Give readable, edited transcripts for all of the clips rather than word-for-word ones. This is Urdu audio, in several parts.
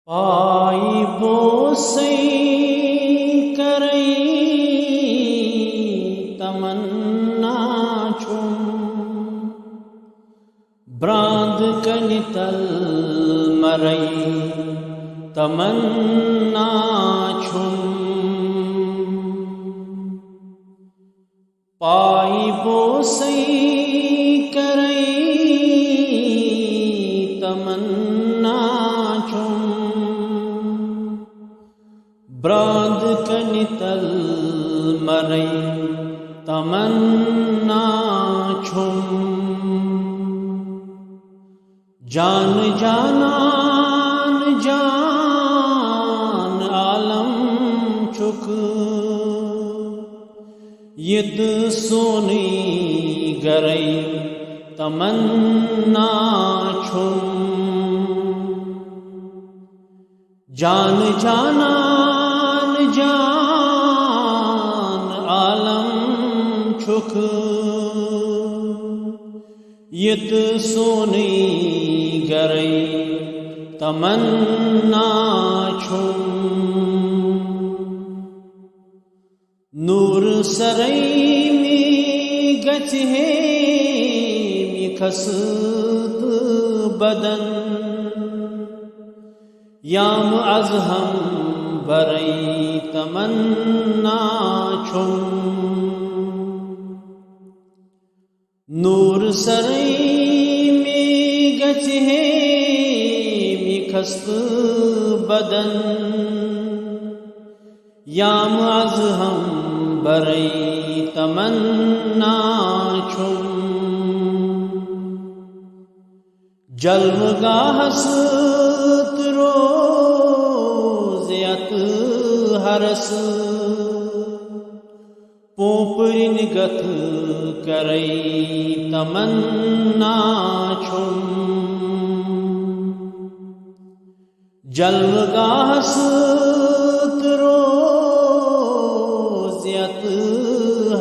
پائی بوسئی کرئی تمنا چھم براند کنی تل مرئی تمنا چھم پائی بوسئی کرئی تمنا چھم براند کنی تل مرئی تمنا چھم جان جانان جان عالم چک ید سونی گرئی تمنا چھم جان جانان جان عالم چھک ید سونی گرئی تمنا چھم نور سرئی می گچ ہے می کھست بدن یام از ہم برئی تمنا چھم نور سرئی می گچ ہے می کھست بدن یام از ہم برئی تمنا چھم جلوگاہ ست روزیت ہرس پوپرین گت کرئی تمنا چھم جلوگاہ ست روزیت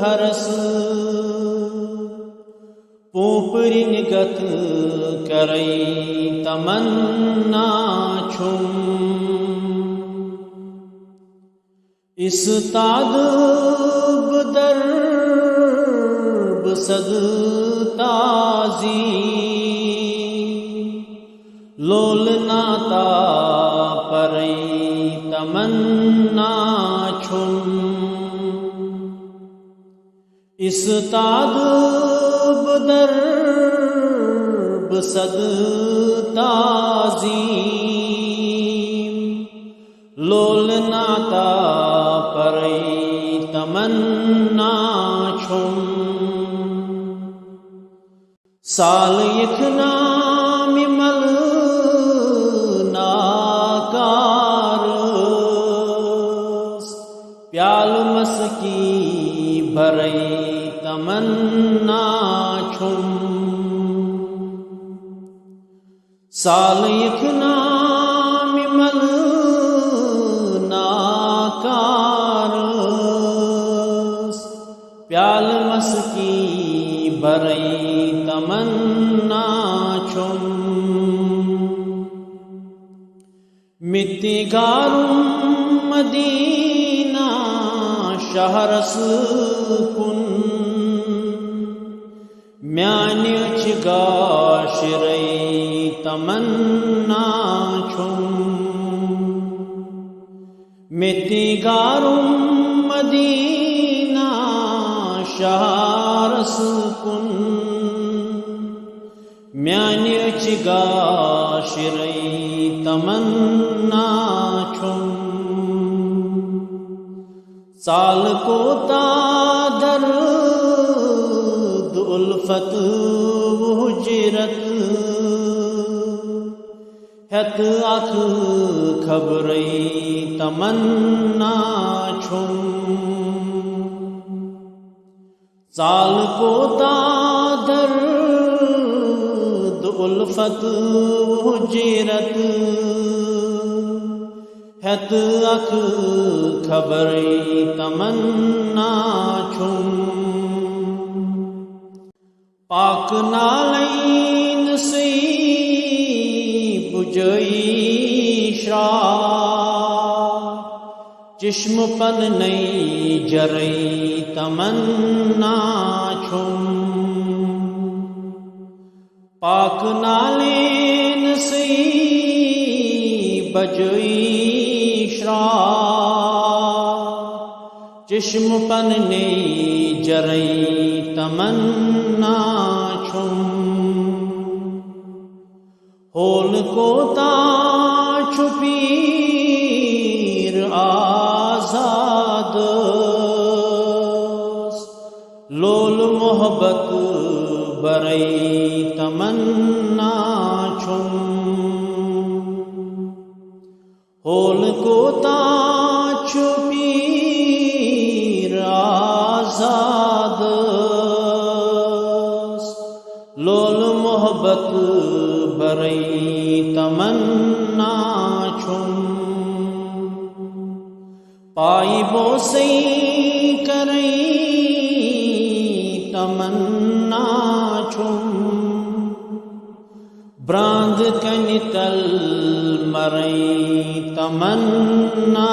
ہرس پوپرین گت کرئی تمنا چھم استاد بدرب صد تازی لول ناتا پرئی تمنا چھم استاد بدرب صد تازی لول ناتا پرئی تمنا چھم سال یک نام مل ناکار پیال مسکی بھرئی تمنا چھم سال یک نام مل ناکار پیال مسکی بھرئی تمنا چھم متی گارم مدینہ شہر سکن میانی چگاش رئی تمنا چھم متی گارم مدینہ شہر سکن میانی چگاش رئی تمنا چھم سال کو تادر الفت ہجرت ہت آنکھ خبرئی تمنا چھم سال کو تادر الفت ہجرت ہت آنکھ خبرئی تمنا چھم پاک نالین سی بجئی شرا چشم پن نئی جرئی تمنا چھم پاک نالین سی بجوئی شرا چشم پن نئی جرئی تمنا چھم ہول کو تا چھپیر آزاد لول محبت برئی تمنا چھم ہول کو تا چھپیر آزاد لول محبت برئی تمنا چھم پائی بوسی کرئی تمنا چھم براند کنی تل مرئی تمنا